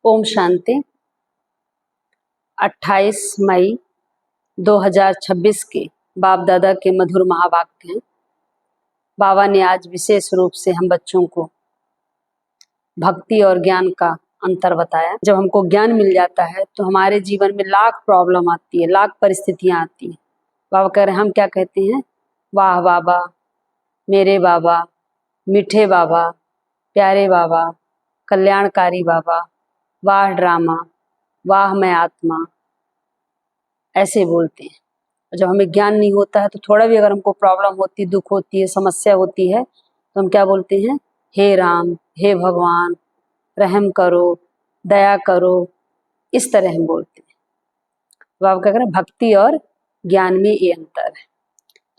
ओम शांति। 28 मई 2026 के बाप दादा के मधुर महावाक्य हैं। बाबा ने आज विशेष रूप से हम बच्चों को भक्ति और ज्ञान का अंतर बताया। जब हमको ज्ञान मिल जाता है तो हमारे जीवन में लाख प्रॉब्लम आती है, लाख परिस्थितियां आती हैं। बाबा कह रहे हैं, हम क्या कहते हैं? वाह बाबा, मेरे बाबा, मीठे बाबा, प्यारे बाबा, कल्याणकारी बाबा, वाह ड्रामा, वाह मैं आत्मा, ऐसे बोलते हैं। जब हमें ज्ञान नहीं होता है तो थोड़ा भी अगर हमको प्रॉब्लम होती है, दुख होती है, समस्या होती है तो हम क्या बोलते हैं? हे राम, हे भगवान, रहम करो, दया करो, इस तरह हम बोलते हैं। तो आप क्या करें? भक्ति और ज्ञान में ये अंतर है।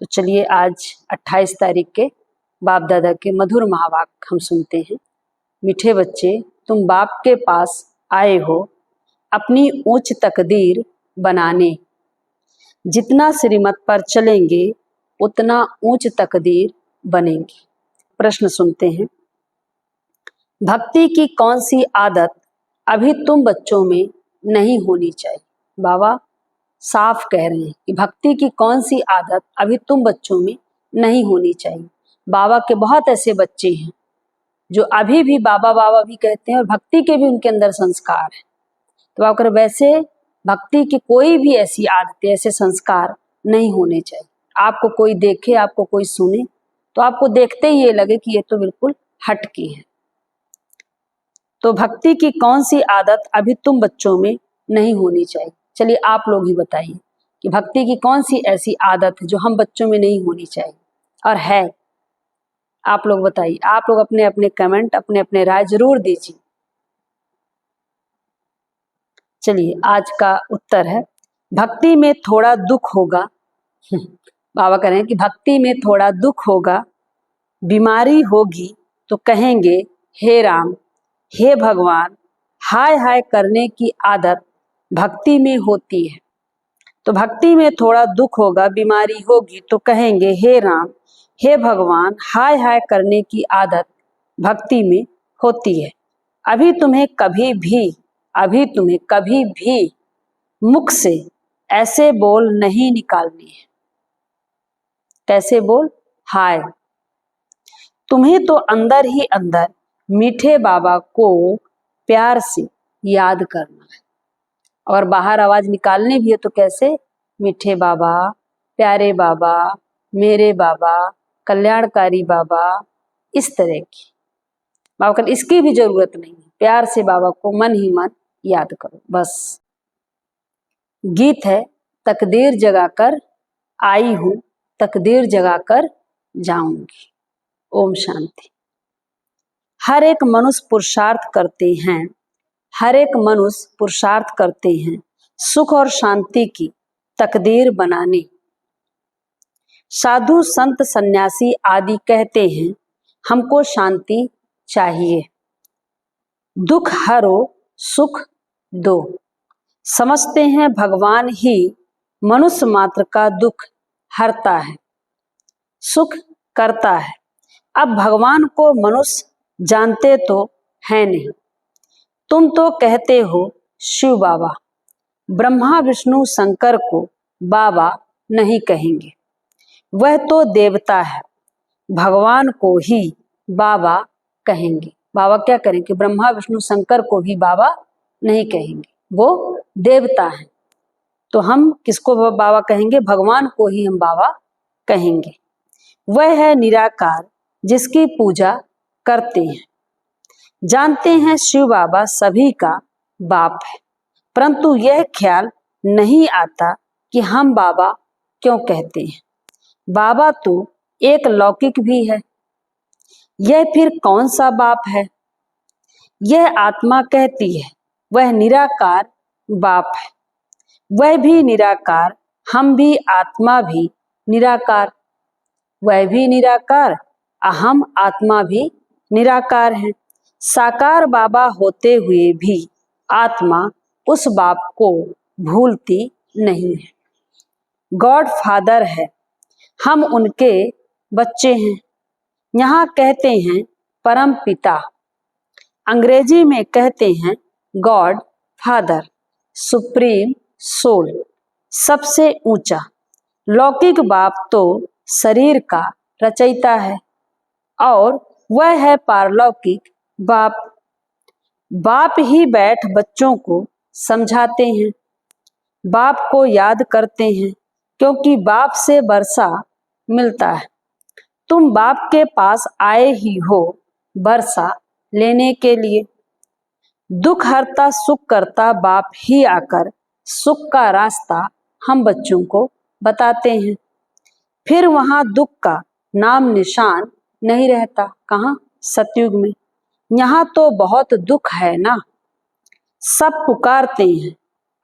तो चलिए आज 28 तारीख के बाप दादा के मधुर महावाक्य हम सुनते हैं। मीठे बच्चे, तुम बाप के पास आए हो अपनी ऊंच तकदीर बनाने। जितना श्रीमत पर चलेंगे उतना ऊंच तकदीर बनेंगे। प्रश्न सुनते हैं। भक्ति की कौन सी आदत अभी तुम बच्चों में नहीं होनी चाहिए? बाबा साफ कह रहे हैं कि भक्ति की कौन सी आदत अभी तुम बच्चों में नहीं होनी चाहिए। बाबा के बहुत ऐसे बच्चे हैं जो अभी भी बाबा बाबा भी कहते हैं और भक्ति के भी उनके अंदर संस्कार है। तो आप कर वैसे भक्ति की कोई भी ऐसी आदतें, ऐसे संस्कार नहीं होने चाहिए। आपको कोई देखे, आपको कोई सुने तो आपको देखते ही ये लगे कि ये तो बिल्कुल हटके है। तो भक्ति की कौन सी आदत अभी तुम बच्चों में नहीं होनी चाहिए? चलिए आप लोग ही बताइए कि भक्ति की कौन सी ऐसी आदत है जो हम बच्चों में नहीं होनी चाहिए और है। आप लोग बताइए। आप लोग अपने अपने कमेंट, अपने अपने राय जरूर दीजिए। चलिए आज का उत्तर है, भक्ति में थोड़ा दुख होगा। बाबा कह रहे हैं कि भक्ति में थोड़ा दुख होगा, बीमारी होगी तो कहेंगे हे राम, हे भगवान, हाय हाय करने की आदत भक्ति में होती है। तो भक्ति में थोड़ा दुख होगा, बीमारी होगी तो कहेंगे हे राम, हे भगवान, हाय हाय करने की आदत भक्ति में होती है। अभी तुम्हें कभी भी मुख से ऐसे बोल नहीं निकालने हैं। कैसे बोल? हाय। तुम्हें तो अंदर ही अंदर मीठे बाबा को प्यार से याद करना है और बाहर आवाज निकालनी भी है तो कैसे? मीठे बाबा, प्यारे बाबा, मेरे बाबा, कल्याणकारी बाबा, इस तरह की। बाबा कहते इसकी भी जरूरत नहीं है, प्यार से बाबा को मन ही मन याद करो बस। गीत है, तकदीर जगाकर आई हूं, तकदीर जगाकर जाऊंगी। ओम शांति। हर एक मनुष्य पुरुषार्थ करते हैं, हर एक मनुष्य पुरुषार्थ करते हैं सुख और शांति की तकदीर बनाने। साधु संत सन्यासी आदि कहते हैं हमको शांति चाहिए, दुख हरो सुख दो। समझते हैं भगवान ही मनुष्य मात्र का दुख हरता है, सुख करता है। अब भगवान को मनुष्य जानते तो है नहीं। तुम तो कहते हो शिव बाबा, ब्रह्मा विष्णु शंकर को बाबा नहीं कहेंगे, वह तो देवता है, भगवान को ही बाबा कहेंगे। बाबा क्या करें कि ब्रह्मा विष्णु शंकर को भी बाबा नहीं कहेंगे, वो देवता है। तो हम किसको बाबा कहेंगे? भगवान को ही हम बाबा कहेंगे। वह है निराकार जिसकी पूजा करते हैं। जानते हैं शिव बाबा सभी का बाप है, परंतु यह ख्याल नहीं आता कि हम बाबा क्यों कहते हैं। बाबा तो एक लौकिक भी है, यह फिर कौन सा बाप है? यह आत्मा कहती है वह निराकार बाप है, वह भी निराकार, हम भी आत्मा भी निराकार। वह भी निराकार, हम आत्मा भी निराकार हैं। साकार बाबा होते हुए भी आत्मा उस बाप को भूलती नहीं है। गॉड फादर है, हम उनके बच्चे हैं। यहाँ कहते हैं परम पिता, अंग्रेजी में कहते हैं गॉड फादर, सुप्रीम सोल, सबसे ऊंचा। लौकिक बाप तो शरीर का रचयिता है और वह है पारलौकिक बाप। बाप ही बैठ बच्चों को समझाते हैं, बाप को याद करते हैं, क्योंकि बाप से वर्षा मिलता है। तुम बाप के पास आए ही हो वर्षा लेने के लिए। दुख हरता सुख करता बाप ही आकर सुख का रास्ता हम बच्चों को बताते हैं। फिर वहां दुख का नाम निशान नहीं रहता। कहाँ? सतयुग में। यहाँ तो बहुत दुख है ना, सब पुकारते हैं।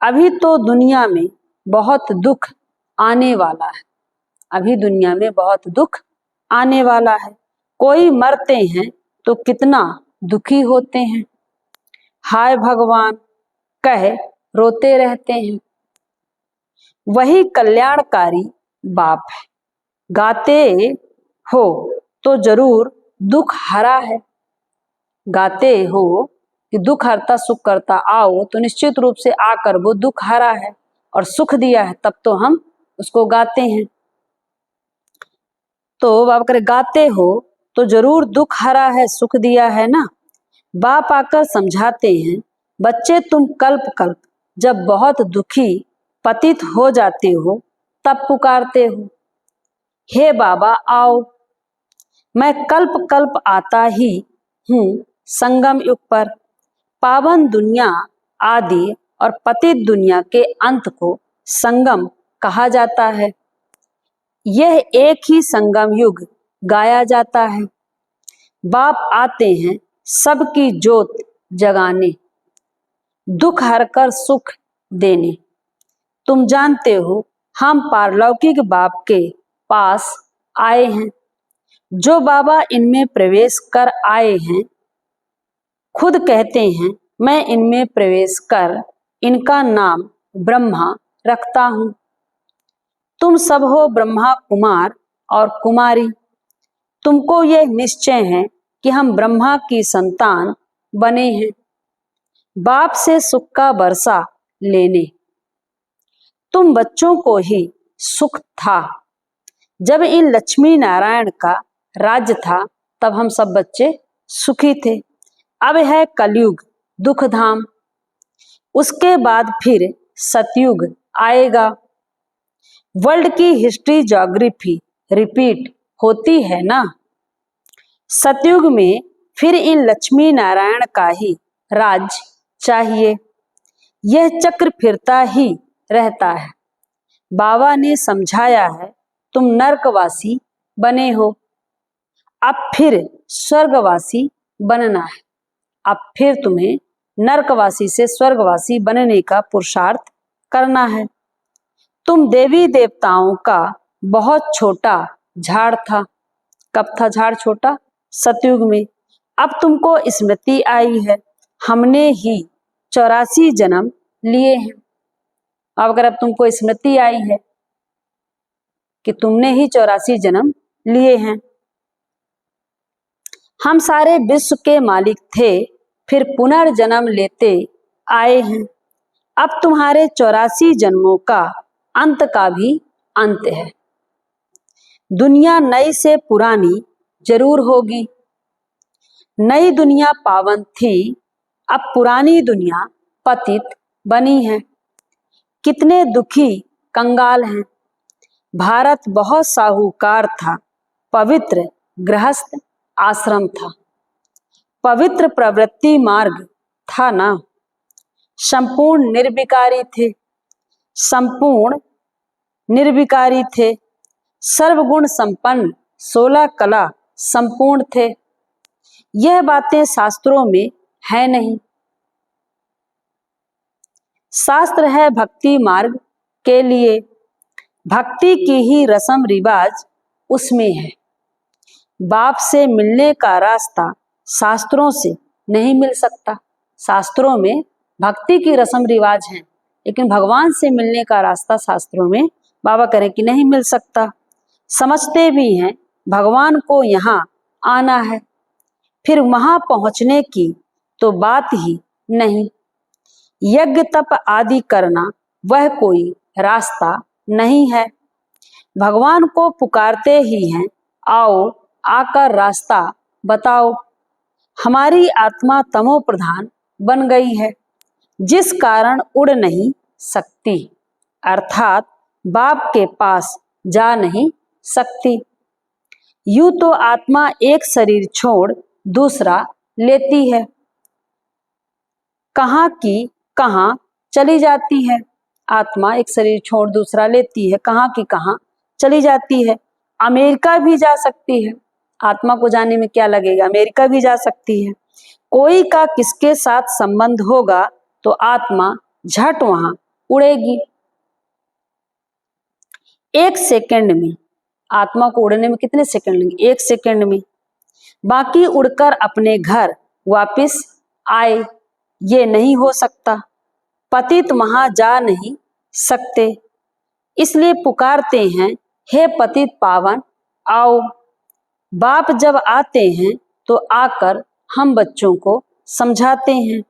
अभी तो दुनिया में बहुत दुख आने वाला है, अभी दुनिया में बहुत दुख आने वाला है। कोई मरते हैं तो कितना दुखी होते हैं, हाय भगवान कह रोते रहते हैं। वही कल्याणकारी बाप है। गाते हो तो जरूर दुख हरा है। गाते हो कि दुख हरता सुख करता आओ, तो निश्चित रूप से आकर वो दुख हरा है और सुख दिया है, तब तो हम उसको गाते हैं। तो बाप करे गाते हो तो जरूर दुख हरा है, सुख दिया है ना। बाप आकर समझाते हैं, बच्चे तुम कल्प कल्प जब बहुत दुखी पतित हो जाते हो तब पुकारते हो, हे बाबा आओ। मैं कल्प कल्प आता ही हूँ संगम युग पर। पावन दुनिया आदि और पतित दुनिया के अंत को संगम कहा जाता है। यह एक ही संगम युग गाया जाता है। बाप आते हैं सबकी ज्योत जगाने, दुख हरकर सुख देने। तुम जानते हो हम पारलौकिक बाप के पास आए हैं। जो बाबा इनमें प्रवेश कर आए हैं खुद कहते हैं, मैं इनमें प्रवेश कर इनका नाम ब्रह्मा रखता हूं। तुम सब हो ब्रह्मा कुमार और कुमारी। तुमको यह निश्चय है कि हम ब्रह्मा की संतान बने हैं, बाप से सुख का वर्षा लेने। तुम बच्चों को ही सुख था जब इन लक्ष्मी नारायण का राज्य था, तब हम सब बच्चे सुखी थे। अब है कलयुग दुख धाम, उसके बाद फिर सतयुग आएगा। वर्ल्ड की हिस्ट्री ज्योग्राफी रिपीट होती है ना। सतयुग में फिर इन लक्ष्मी नारायण का ही राज चाहिए। यह चक्र फिरता ही रहता है। बाबा ने समझाया है, तुम नरकवासी बने हो, अब फिर स्वर्गवासी बनना है। अब फिर तुम्हें नरकवासी से स्वर्गवासी बनने का पुरुषार्थ करना है। तुम देवी देवताओं का बहुत छोटा झाड़ था। कब था झाड़ छोटा? सतयुग में। अब तुमको स्मृति आई है, हमने ही 84 जन्म लिए हैं। अब अगर अब तुमको स्मृति आई है कि तुमने ही 84 जन्म लिए हैं। हम सारे विश्व के मालिक थे, फिर पुनर्जन्म लेते आए हैं। अब तुम्हारे 84 जन्मों का अंत का भी अंत है। दुनिया नई से पुरानी जरूर होगी। नई दुनिया पावन थी, अब पुरानी दुनिया पतित बनी है। कितने दुखी कंगाल हैं। भारत बहुत साहूकार था, पवित्र गृहस्थ आश्रम था, पवित्र प्रवृत्ति मार्ग था ना। संपूर्ण निर्विकारी थे, संपूर्ण निर्विकारी थे। सर्वगुण संपन्न 16 कला संपूर्ण थे। यह बातें शास्त्रों में है नहीं। शास्त्र है भक्ति मार्ग के लिए, भक्ति की ही रस्म रिवाज उसमें है। बाप से मिलने का रास्ता शास्त्रों से नहीं मिल सकता। शास्त्रों में भक्ति की रस्म रिवाज है, लेकिन भगवान से मिलने का रास्ता शास्त्रों में बाबा करें कि नहीं मिल सकता। समझते भी हैं भगवान को यहाँ आना है, फिर वहां पहुंचने की तो बात ही नहीं। यज्ञ तप आदि करना वह कोई रास्ता नहीं है। भगवान को पुकारते ही हैं, आओ आकर रास्ता बताओ। हमारी आत्मा तमो प्रधान बन गई है, जिस कारण उड़ नहीं सकती, अर्थात बाप के पास जा नहीं सकती। यूं तो आत्मा एक शरीर छोड़ दूसरा लेती है, कहाँ की कहाँ चली जाती है। आत्मा एक शरीर छोड़ दूसरा लेती है, कहाँ की कहाँ चली जाती है। अमेरिका भी जा सकती है, आत्मा को जाने में क्या लगेगा, अमेरिका भी जा सकती है। कोई का किसके साथ संबंध होगा तो आत्मा झट वहां उड़ेगी। एक सेकंड में, आत्मा को उड़ने में कितने सेकंड लेंगे, एक सेकंड में। बाकी उड़कर अपने घर वापस आए, ये नहीं हो सकता। पतित वहां जा नहीं सकते, इसलिए पुकारते हैं, हे पतित पावन आओ। बाप जब आते हैं तो आकर हम बच्चों को समझाते हैं।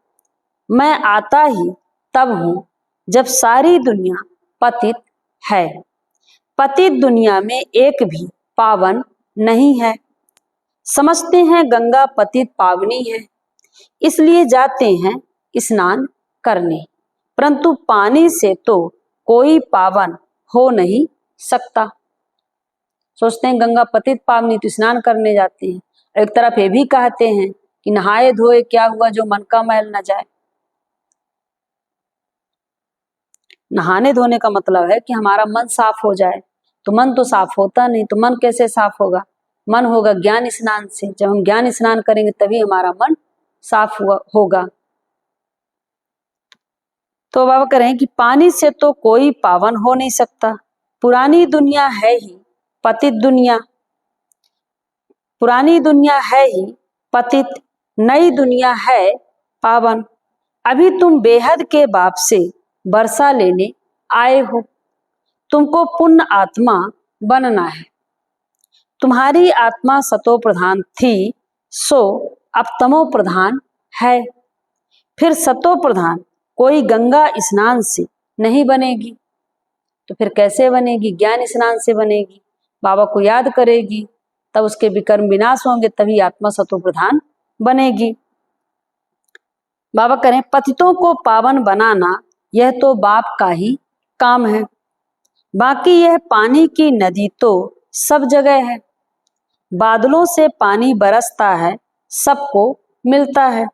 मैं आता ही तब हूं जब सारी दुनिया पतित है। पतित दुनिया में एक भी पावन नहीं है। समझते हैं गंगा पतित पावनी है, इसलिए जाते हैं स्नान करने, परंतु पानी से तो कोई पावन हो नहीं सकता। सोचते हैं गंगा पतित पावनी तो स्नान करने जाते हैं। एक तरफ ये भी कहते हैं कि नहाए धोए क्या हुआ जो मन का मैल न जाए। नहाने धोने का मतलब है कि हमारा मन साफ हो जाए, तो मन तो साफ होता नहीं, तो मन कैसे साफ होगा, मन होगा ज्ञान स्नान से। जब हम ज्ञान स्नान करेंगे तभी हमारा मन साफ होगा। तो बाबा कह रहे हैं कि पानी से तो कोई पावन हो नहीं सकता। पुरानी दुनिया है ही पतित दुनिया, पुरानी दुनिया है ही पतित, नई दुनिया है पावन। अभी तुम बेहद के बाप से वर्षा लेने आए हो, तुमको पुण्य आत्मा बनना है। तुम्हारी आत्मा सतो प्रधान थी, सो अब तमो प्रधान है। फिर सतो प्रधान कोई गंगा स्नान से नहीं बनेगी, तो फिर कैसे बनेगी, ज्ञान स्नान से बनेगी। बाबा को याद करेगी तब उसके विकर्म विनाश होंगे, तभी आत्मा सतो प्रधान बनेगी। बाबा करें पतितों को पावन बनाना यह तो बाप का ही काम है। बाकी यह पानी की नदी तो सब जगह है, बादलों से पानी बरसता है, सबको मिलता है।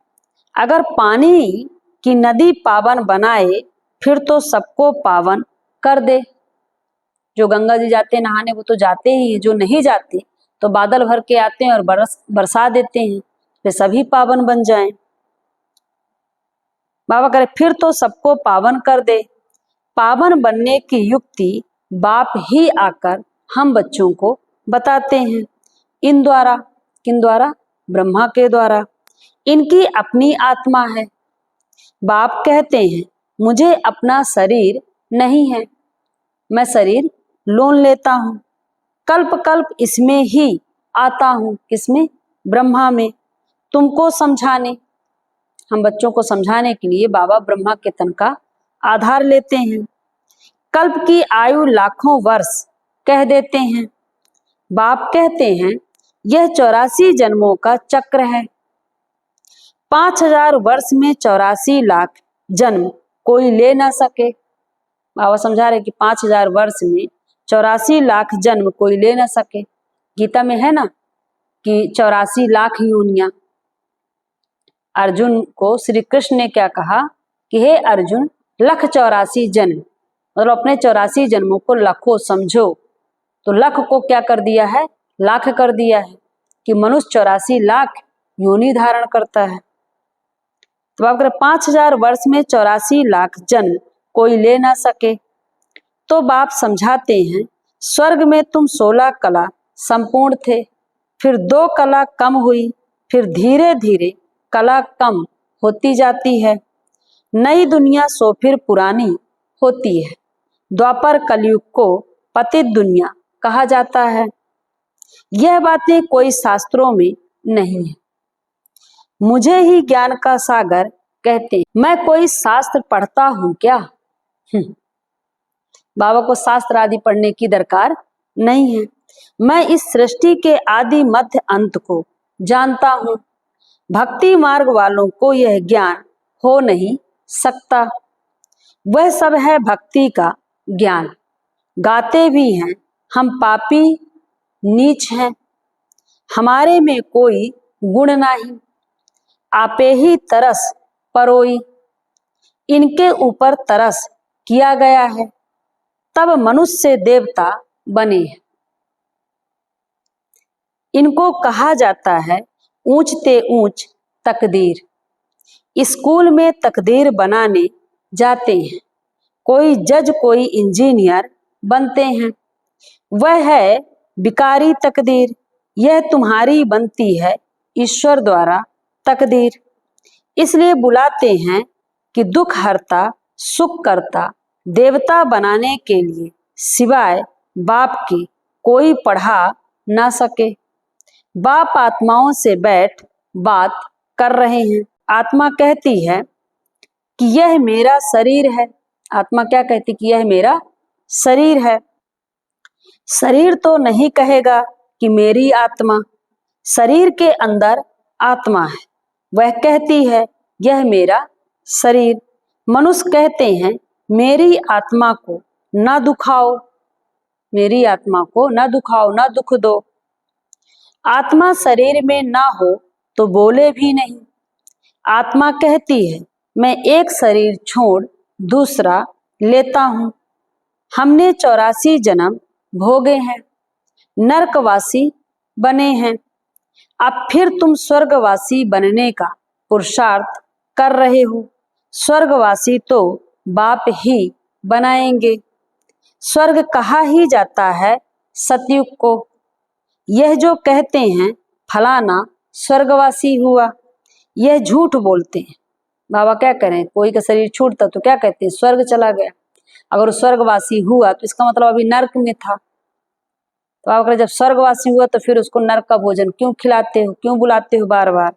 अगर पानी की नदी पावन बनाए फिर तो सबको पावन कर दे। जो गंगा जी जाते हैं नहाने वो तो जाते ही हैं, जो नहीं जाते तो बादल भर के आते हैं और बरसा देते हैं, फिर सभी पावन बन जाएं। बाबा करे फिर तो सबको पावन कर दे। पावन बनने की युक्ति बाप ही आकर हम बच्चों को बताते हैं, इन द्वारा, किन द्वारा, ब्रह्मा के द्वारा। इनकी अपनी आत्मा है। बाप कहते हैं मुझे अपना शरीर नहीं है, मैं शरीर लोन लेता हूं, कल्प कल्प इसमें ही आता हूं, किसमें, ब्रह्मा में, तुमको समझाने। हम बच्चों को समझाने के लिए बाबा ब्रह्मा के तन का आधार लेते हैं। कल्प की आयु लाखों वर्ष कह देते हैं। बाप कहते हैं यह 84 जन्मों का चक्र है। 5000 वर्ष में 84 लाख जन्म कोई ले ना सके। बाबा समझा रहे कि 5000 वर्ष में 84 लाख जन्म कोई ले ना सके। गीता में है ना कि 84 लाख योनियां। अर्जुन को श्री कृष्ण ने क्या कहा कि हे अर्जुन, लख 84 जन्म, मतलब अपने 84 जन्मों को लखों समझो। तो लख को क्या कर दिया है, लाख कर दिया है कि मनुष्य 84 लाख योनि धारण करता है। तो आप 5000 वर्ष में 84 लाख जन्म कोई ले ना सके। तो बाप समझाते हैं स्वर्ग में तुम 16 कला संपूर्ण थे, फिर 2 कला कम हुई, फिर धीरे धीरे कला कम होती जाती है। नई दुनिया सो फिर पुरानी होती है। द्वापर कलयुग को पतित दुनिया कहा जाता है। यह बातें कोई शास्त्रों में नहीं है। मुझे ही ज्ञान का सागर कहते हैं, मैं कोई शास्त्र पढ़ता हूं क्या? बाबा को शास्त्र आदि पढ़ने की दरकार नहीं है। मैं इस सृष्टि के आदि मध्य अंत को जानता हूं। भक्ति मार्ग वालों को यह ज्ञान हो नहीं सकता। वह सब है भक्ति का ज्ञान। गाते भी हैं हम पापी नीच हैं, हमारे में कोई गुण नहीं, आपे ही तरस परोई। इनके ऊपर तरस किया गया है, तब मनुष्य देवता बने हैं। इनको कहा जाता है ऊंचते ऊंच तकदीर। स्कूल में तकदीर बनाने जाते हैं, कोई जज कोई इंजीनियर बनते हैं। वह है बिकारी तकदीर, यह तुम्हारी बनती है ईश्वर द्वारा तकदीर। इसलिए बुलाते हैं कि दुख हरता सुख करता देवता बनाने के लिए सिवाय बाप के कोई पढ़ा ना सके। बाप आत्माओं से बैठ बात कर रहे हैं। आत्मा कहती है कि यह मेरा शरीर है। आत्मा क्या कहती कि यह मेरा शरीर है। शरीर तो नहीं कहेगा कि मेरी आत्मा, शरीर के अंदर आत्मा है, वह कहती है यह मेरा शरीर। मनुष्य कहते हैं मेरी आत्मा को ना दुखाओ, मेरी आत्मा को ना दुखाओ, ना दुख दो। आत्मा शरीर में ना हो तो बोले भी नहीं। आत्मा कहती है मैं एक शरीर छोड़ दूसरा लेता हूं। हमने 84 जन्म भोगे हैं, नरकवासी बने हैं। अब फिर तुम स्वर्गवासी बनने का पुरुषार्थ कर रहे हो। स्वर्गवासी तो बाप ही बनाएंगे। स्वर्ग कहा ही जाता है सतयुग को। यह जो कहते हैं फलाना स्वर्गवासी हुआ, यह झूठ बोलते हैं। बाबा क्या करें, कोई का शरीर छूटता तो क्या कहते हैं स्वर्ग चला गया। अगर वो स्वर्गवासी हुआ तो इसका मतलब अभी नर्क में था। तो बाबा जब स्वर्गवासी हुआ तो फिर उसको नर्क का भोजन क्यों खिलाते हो, क्यों बुलाते हो बार बार।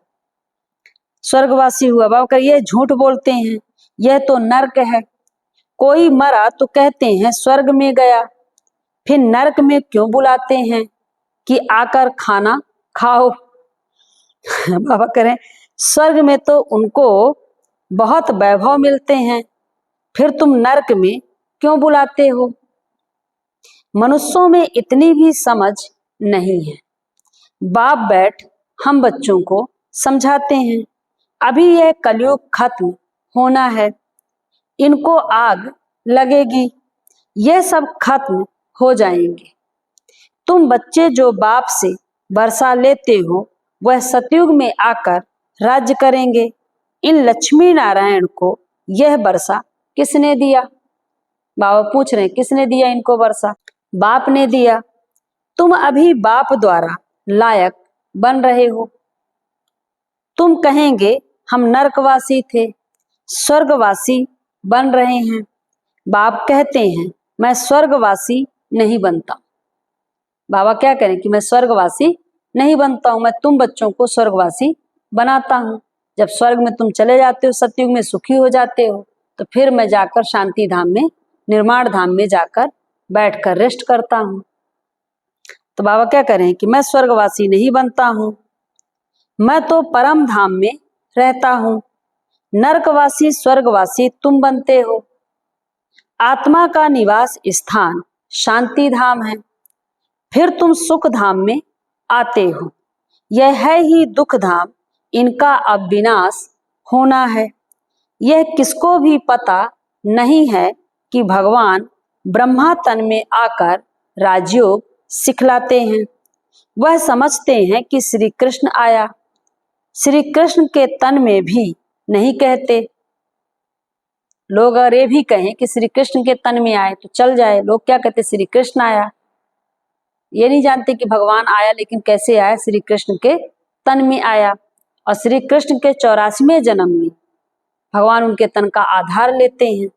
स्वर्गवासी हुआ, बाबा कर ये झूठ बोलते हैं, यह तो नर्क है। कोई मरा तो कहते हैं स्वर्ग में गया, फिर नर्क में क्यों बुलाते हैं कि आकर खाना खाओ। बाबा करें स्वर्ग में तो उनको बहुत वैभव मिलते हैं, फिर तुम नर्क में क्यों बुलाते हो। मनुष्यों में इतनी भी समझ नहीं है। बाप बैठ हम बच्चों को समझाते हैं, अभी यह कलयुग खत्म होना है, इनको आग लगेगी, यह सब खत्म हो जाएंगे। तुम बच्चे जो बाप से वर्षा लेते हो वह सतयुग में आकर राज्य करेंगे। इन लक्ष्मी नारायण को यह वर्षा किसने दिया। बाबा पूछ रहे हैं किसने दिया इनको वर्षा। बाप ने दिया। तुम अभी बाप द्वारा लायक बन रहे हो। तुम कहेंगे हम नरकवासी थे, स्वर्गवासी बन रहे हैं। बाप कहते हैं मैं स्वर्गवासी नहीं बनता। बाबा क्या करें कि मैं स्वर्गवासी नहीं बनता हूं, मैं तुम बच्चों को स्वर्गवासी बनाता हूं। जब स्वर्ग में तुम चले जाते हो, सतयुग में सुखी हो जाते हो, तो फिर मैं जाकर शांति धाम में, निर्माण धाम में जाकर बैठकर रेस्ट करता हूं। तो बाबा क्या करें कि मैं स्वर्गवासी नहीं बनता हूं, मैं तो परम धाम में रहता हूं। नरकवासी स्वर्गवासी तुम बनते हो। आत्मा का निवास स्थान शांति धाम है, फिर तुम सुख धाम में आते हो। यह है ही दुख धाम, इनका अब विनाश होना है। यह किसको भी पता नहीं है कि भगवान ब्रह्मा तन में आकर राजयोग सिखलाते हैं। वह समझते हैं कि श्री कृष्ण आया, श्री कृष्ण के तन में भी नहीं कहते। लोग अगर ये भी कहें कि श्री कृष्ण के तन में आए तो चल जाए, लोग क्या कहते श्री कृष्ण आया। ये नहीं जानते कि भगवान आया, लेकिन कैसे आया, श्री कृष्ण के तन में आया। और श्री कृष्ण के 84वें जन्म में भगवान उनके तन का आधार लेते हैं।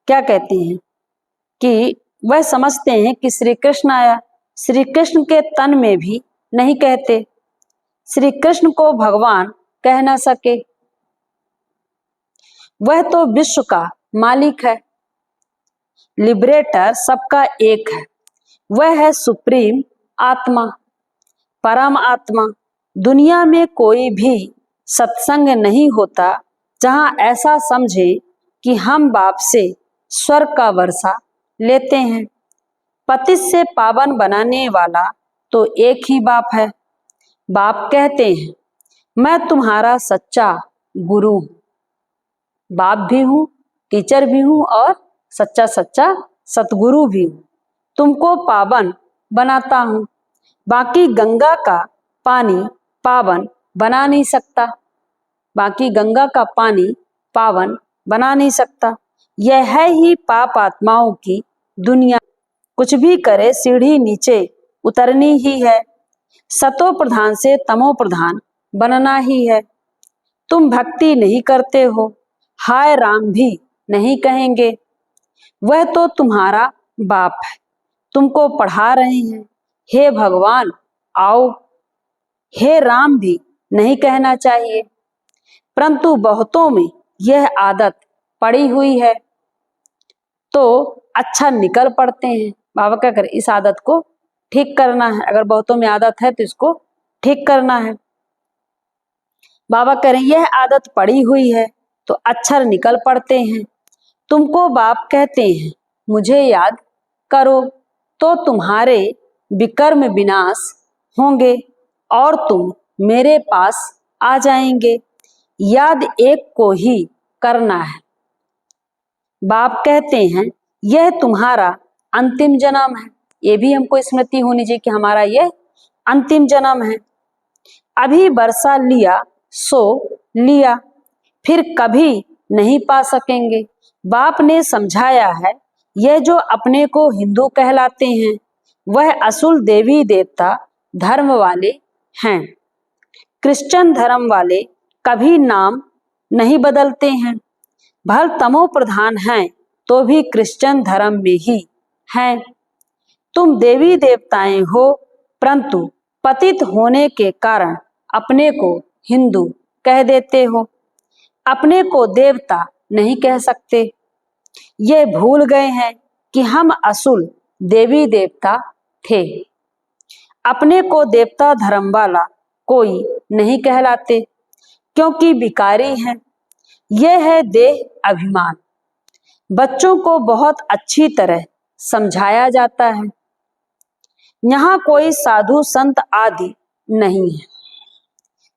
क्या कहते हैं कि वह समझते हैं कि श्री कृष्ण आया, श्री कृष्ण के तन में भी नहीं कहते। श्री कृष्ण को भगवान कह ना सके। वह तो विश्व का मालिक है, लिबरेटर सबका एक है। वह है सुप्रीम आत्मा, परम आत्मा। दुनिया में कोई भी सत्संग नहीं होता जहां ऐसा समझे कि हम बाप से स्वर्ग का वर्षा लेते हैं। पतित से पावन बनाने वाला तो एक ही बाप है। बाप कहते हैं, मैं तुम्हारा सच्चा गुरु हूं। बाप भी हूं, टीचर भी हूं और सच्चा सच्चा सतगुरु भी हूं। तुमको पावन बनाता हूं। बाकी गंगा का पानी पावन बना नहीं सकता, बाकी गंगा का पानी पावन बना नहीं सकता। यह है ही पाप आत्माओं की दुनिया। कुछ भी करे सीढ़ी नीचे उतरनी ही है। सतो प्रधान से तमो प्रधान बनना ही है। तुम भक्ति नहीं करते हो, हाय राम भी नहीं कहेंगे। वह तो तुम्हारा बाप है, तुमको पढ़ा रहे हैं, हे भगवान आओ। हे राम भी नहीं कहना चाहिए, परंतु बहुतों में यह आदत पड़ी हुई है तो अच्छा निकल पड़ते हैं। बाबा क्या करें, इस आदत को ठीक करना है। अगर बहुतों में आदत है तो इसको ठीक करना है। बाबा कह रहे हैं यह आदत पड़ी हुई है तो अक्षर निकल पड़ते हैं। तुमको बाप कहते हैं मुझे याद करो तो तुम्हारे विकर्म विनाश होंगे और तुम मेरे पास आ जाएंगे। याद एक को ही करना है। बाप कहते हैं यह तुम्हारा अंतिम जन्म है। ये भी हमको स्मृति होनी चाहिए कि हमारा यह अंतिम जन्म है। अभी वर्षा लिया सो लिया, फिर कभी नहीं पा सकेंगे। बाप ने समझाया है यह जो अपने को हिंदू कहलाते हैं वह असुल देवी देवता धर्म वाले हैं। क्रिश्चियन धर्म वाले कभी नाम नहीं बदलते हैं। भल तमो प्रधान हैं तो भी क्रिश्चियन धर्म में ही हैं। तुम देवी देवताएं हो, परंतु पतित होने के कारण अपने को हिंदू कह देते हो, अपने को देवता नहीं कह सकते। ये भूल गए हैं कि हम असुल देवी देवता थे। अपने को देवता धर्म वाला कोई नहीं कहलाते क्योंकि विकारी हैं। यह है देह अभिमान। बच्चों को बहुत अच्छी तरह समझाया जाता है। यहाँ कोई साधु संत आदि नहीं है।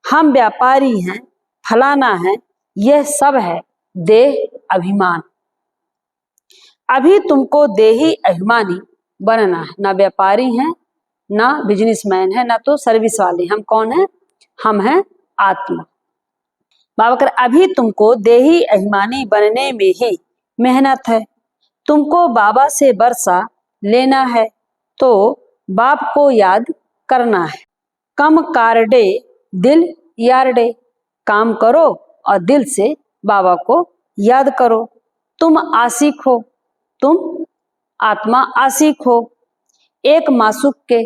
हम व्यापारी हैं, फलाना है, यह सब है देह अभिमान। अभी तुमको देही अभिमानी बनना है। ना व्यापारी हैं, ना बिजनेसमैन है, ना तो सर्विस वाले। हम कौन है? हम हैं आत्मा। बाबा कर अभी तुमको देही अभिमानी बनने में ही मेहनत है। तुमको बाबा से वर्षा लेना है तो बाप को याद करना है। कम कारडे दिल यारडे। काम करो और दिल से बाबा को याद करो। तुम आशिक हो, तुम आत्मा आशिक हो एक मासूक के।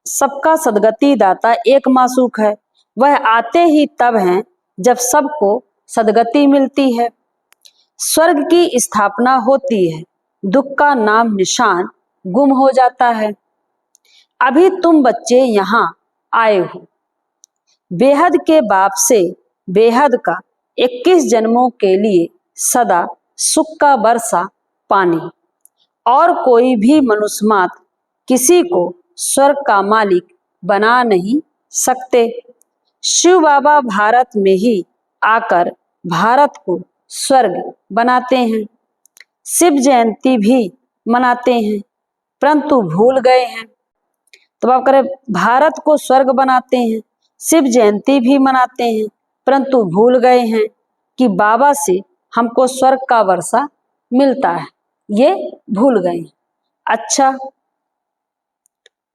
सबका सदगति दाता एक मासूक है। वह आते ही तब हैं जब सबको सदगति मिलती है। स्वर्ग की स्थापना होती है, दुख का नाम निशान गुम हो जाता है। अभी तुम बच्चे यहाँ आए हो, बेहद के बाप से बेहद का 21 जन्मों के लिए सदा सुख का वर्षा पानी। और कोई भी मनुष्यमात किसी को स्वर्ग का मालिक बना नहीं सकते। शिव बाबा भारत में ही आकर भारत को स्वर्ग बनाते हैं। शिव जयंती भी मनाते हैं, परंतु भूल गए हैं। तो आप करें भारत को स्वर्ग बनाते हैं, शिव जयंती भी मनाते हैं, परंतु भूल गए हैं कि बाबा से हमको स्वर्ग का वर्षा मिलता है। ये भूल गए। अच्छा,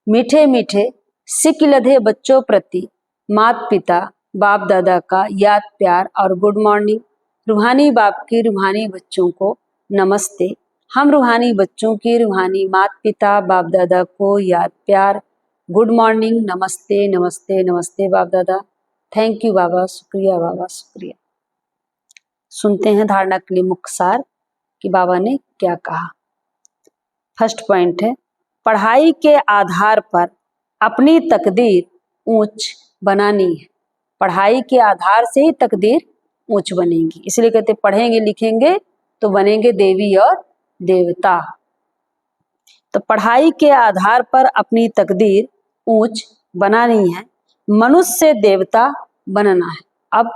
मीठे मीठे सिक लधे बच्चों प्रति माता पिता बाप दादा का याद प्यार और गुड मॉर्निंग। रूहानी बाप की रूहानी बच्चों को नमस्ते। हम रूहानी बच्चों की रूहानी माता पिता बाप दादा को याद प्यार गुड मॉर्निंग, नमस्ते नमस्ते नमस्ते बाप दादा। थैंक यू बाबा, शुक्रिया बाबा, शुक्रिया। सुनते हैं धारणा के लिए मुख्य सार कि बाबा ने क्या कहा। फर्स्ट पॉइंट है, पढ़ाई के आधार पर अपनी तकदीर ऊंच बनानी है। पढ़ाई के आधार से ही तकदीर ऊंच बनेगी, इसलिए कहते पढ़ेंगे लिखेंगे तो बनेंगे देवी और देवता। तो पढ़ाई के आधार पर अपनी तकदीर ऊंच बनानी है, मनुष्य से देवता बनना है। अब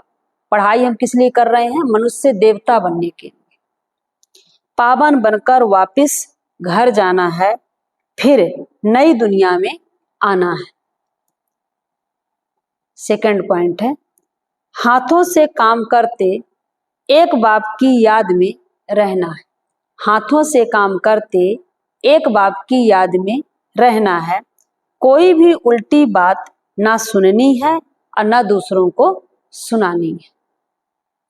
पढ़ाई हम किस लिए कर रहे हैं? मनुष्य से देवता बनने के लिए। पावन बनकर वापस घर जाना है, फिर नई दुनिया में आना है। सेकंड पॉइंट है, हाथों से काम करते एक बाप की याद में रहना है। हाथों से काम करते एक बाप की याद में रहना है। कोई भी उल्टी बात ना सुननी है और ना दूसरों को सुनानी है।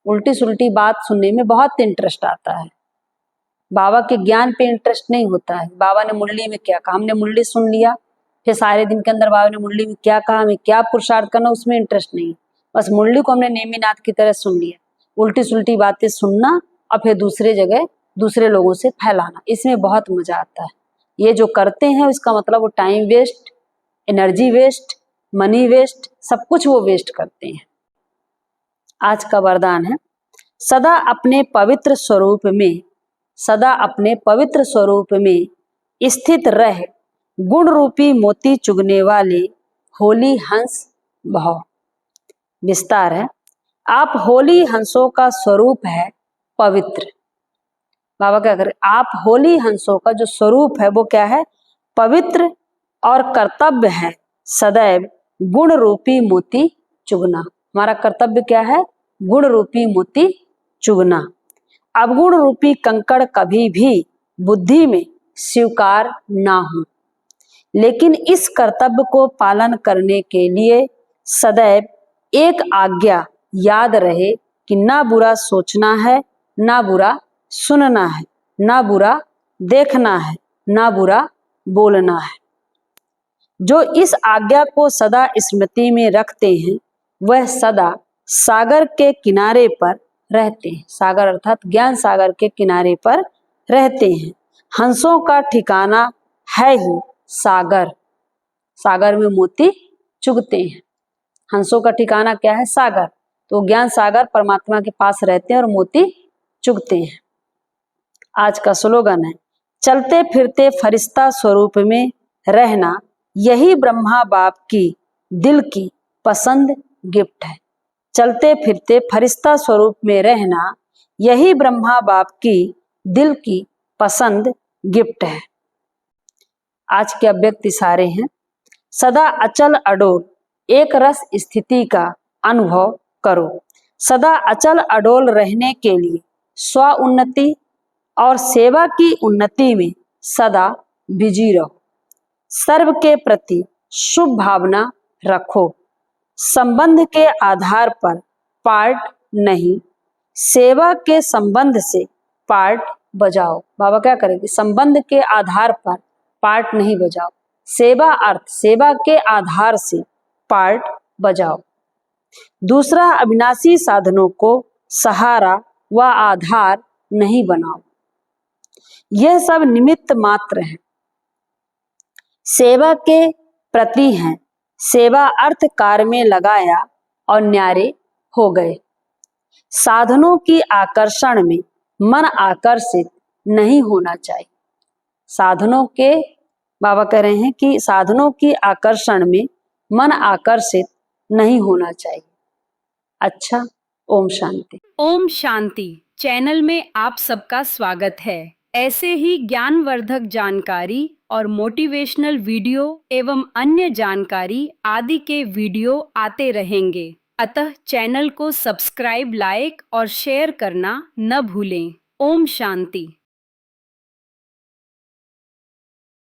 उल्टी सुल्टी बात सुनने में बहुत इंटरेस्ट आता है, बाबा के ज्ञान पे इंटरेस्ट नहीं होता है। बाबा ने मुरली में क्या कहा, हमने मुरली सुन लिया, फिर सारे दिन के अंदर बाबा ने मुरली में क्या कहा, हमें क्या पुरुषार्थ करना, उसमें इंटरेस्ट नहीं। बस मुरली को हमने नेमीनाथ की तरह सुन लिया। उल्टी सुल्टी बातें सुनना और फिर दूसरे जगह दूसरे लोगों से फैलाना, इसमें बहुत मजा आता है। ये जो करते हैं उसका मतलब वो time waste, energy waste, money waste, सब कुछ वो वेस्ट करते हैं। आज का वरदान है, सदा अपने पवित्र स्वरूप में, सदा अपने पवित्र स्वरूप में स्थित रह गुण रूपी मोती चुगने वाले होली हंस भव। विस्तार है, आप होली हंसों का स्वरूप है पवित्र। बाबा क्या करें, आप होली हंसों का जो स्वरूप है वो क्या है? पवित्र, और कर्तव्य है सदैव गुण रूपी मोती चुगना। हमारा कर्तव्य क्या है? गुण रूपी मोती चुगना। अवगुण रूपी कंकड़ कभी भी बुद्धि में स्वीकार ना हो, लेकिन इस कर्तव्य को पालन करने के लिए सदैव एक आज्ञा याद रहे कि ना बुरा सोचना है, ना बुरा सुनना है, ना बुरा देखना है, ना बुरा बोलना है। जो इस आज्ञा को सदा स्मृति में रखते हैं वह सदा सागर के किनारे पर रहते हैं। सागर अर्थात ज्ञान सागर के किनारे पर रहते हैं। हंसों का ठिकाना है ही सागर, सागर में मोती चुगते हैं। हंसों का ठिकाना क्या है? सागर। तो ज्ञान सागर परमात्मा के पास रहते हैं और मोती चुगते हैं। आज का स्लोगन है, चलते फिरते फरिश्ता स्वरूप में रहना, यही ब्रह्मा बाप की दिल की पसंद गिफ्ट है। चलते फिरते फरिश्ता स्वरूप में रहना, यही ब्रह्मा बाप की दिल की पसंद गिफ्ट है। आज के अव्यक्त इशारे हैं, सदा अचल अडोल एक रस स्थिति का अनुभव करो। सदा अचल अडोल रहने के लिए स्व उन्नति और सेवा की उन्नति में सदा बिजी रहो। सर्व के प्रति शुभ भावना रखो। संबंध के आधार पर पार्ट नहीं, सेवा के संबंध से पार्ट बजाओ। बाबा क्या करेंगे? संबंध के आधार पर पार्ट नहीं बजाओ, सेवा अर्थ सेवा के आधार से पार्ट बजाओ। दूसरा, अविनाशी साधनों को सहारा व आधार नहीं बनाओ, यह सब निमित्त मात्र है, सेवा के प्रति हैं। सेवा अर्थ कार्य में लगाया और न्यारे हो गए। साधनों की आकर्षण में मन आकर्षित नहीं होना चाहिए। साधनों के, बाबा कह रहे हैं कि साधनों की आकर्षण में मन आकर्षित नहीं होना चाहिए। अच्छा, ओम शांति। ओम शांति चैनल में आप सबका स्वागत है। ऐसे ही ज्ञानवर्धक जानकारी और मोटिवेशनल वीडियो एवं अन्य जानकारी आदि के वीडियो आते रहेंगे, अतः चैनल को सब्सक्राइब, लाइक और शेयर करना न भूलें। ओम शांति।